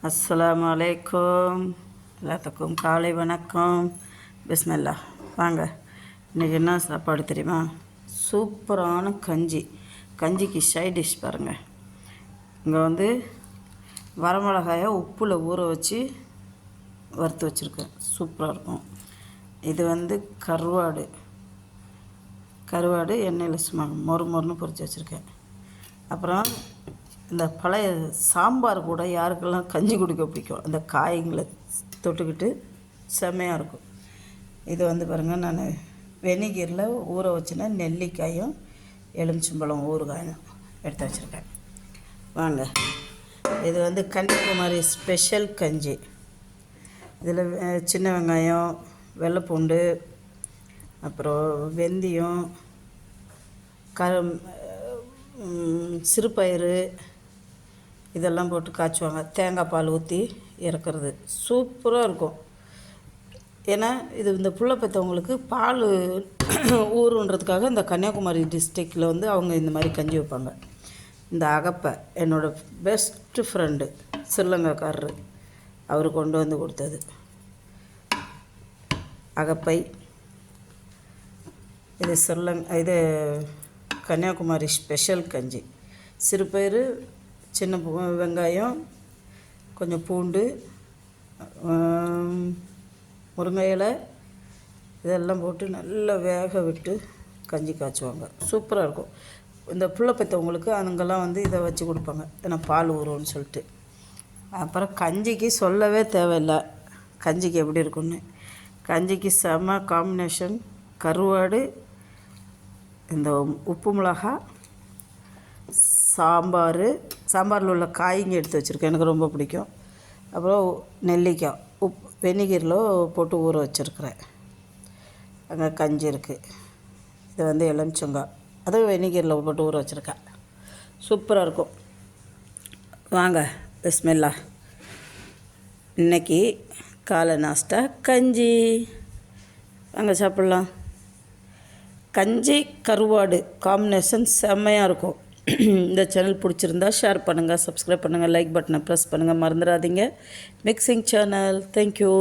அஸ்ஸலாமு அலைக்கும். எல்லாத்துக்கும் காலை வணக்கம். பிஸ்மில்லா. வாங்க, இன்றைக்கி என்ன சாப்பாடு தெரியுமா? சூப்பரான கஞ்சிக்கு சைட் டிஷ் பாருங்கள். இங்கே வரமிளகாயை உப்பில் ஊற வச்சு வறுத்து வச்சுருக்கேன். சூப்பராக இருக்கும். இது கருவாடு எண்ணெயில் சும்மா மொறுன்னு பொரித்து வச்சுருக்கேன். அப்புறம் இந்த பழைய சாம்பார் கூட யாருக்கெல்லாம் கஞ்சி குடிக்க பிடிக்கும், அந்த காய்களை தொட்டுக்கிட்டு செம்மையாக இருக்கும். இது பாருங்கள், நான் வெனிகரில் ஊற வச்சுன்னா நெல்லிக்காயும் எலுமிச்சம்பழம் ஊறுகாயும் எடுத்து வச்சுருக்கேன். வாங்க, இது கன்னியாகுமரி ஸ்பெஷல் கஞ்சி. இதில் சின்ன வெங்காயம், வெள்ளைப்பூண்டு, அப்புறம் வெந்தயம், சிறுபயிறு இதெல்லாம் போட்டு காய்ச்சுவாங்க. தேங்காய் பால் ஊற்றி இறக்குறது சூப்பராக இருக்கும். ஏன்னா இந்த புள்ள பெற்றவங்களுக்கு பால் ஊறுன்றதுக்காக இந்த கன்னியாகுமரி டிஸ்ட்ரிக்டில் அவங்க இந்த மாதிரி கஞ்சி வைப்பாங்க. இந்த அகப்பை என்னோடய பெஸ்ட்டு ஃப்ரெண்டு ஸ்ரீலங்காக்காரரு, அவர் கொண்டு வந்து கொடுத்தது அகப்பை. இது கன்னியாகுமரி ஸ்பெஷல் கஞ்சி. சிறுபயிறு, சின்ன வெங்காயம், கொஞ்சம் பூண்டு, முருங்கை இலை இதெல்லாம் போட்டு நல்லா வேக விட்டு கஞ்சி காய்ச்சுவாங்க. சூப்பராக இருக்கும். இந்த புள்ள பெற்றவங்களுக்கு அதுங்கெல்லாம் இதை வச்சு கொடுப்பாங்க, ஏன்னா பால் ஊறும்னு சொல்லிட்டு. அப்புறம் கஞ்சிக்கு சொல்லவே தேவையில்லை, கஞ்சிக்கு எப்படி இருக்குன்னு. கஞ்சிக்கு செம காம்பினேஷன் கருவாடு, இந்த உப்பு மிளகா, சாம்பாரில் உள்ள காய்ங்க எடுத்து வச்சுருக்கேன், எனக்கு ரொம்ப பிடிக்கும். அப்புறம் நெல்லிக்காய் வெனிகரில் போட்டு ஊற வச்சுருக்கிறேன். அங்கே கஞ்சி இருக்குது. இது எலுமிச்சங்காய், அதுவும் வெனிகரில் போட்டு ஊற வச்சுருக்கேன். சூப்பராக இருக்கும். வாங்க, பிஸ்மில்லா. இன்றைக்கி காலை நாஸ்டா கஞ்சி. வாங்க சாப்பிட்லாம். கஞ்சி கருவாடு காம்பினேஷன் செம்மையாக இருக்கும். இந்த சேனல் பிடிச்சிருந்தா ஷேர் பண்ணுங்கள், சப்ஸ்கிரைப் பண்ணுங்கள், லைக் பட்டனை ப்ரெஸ் பண்ணுங்கள். மறந்துடாதீங்க. Mixing channel. தேங்க்யூ.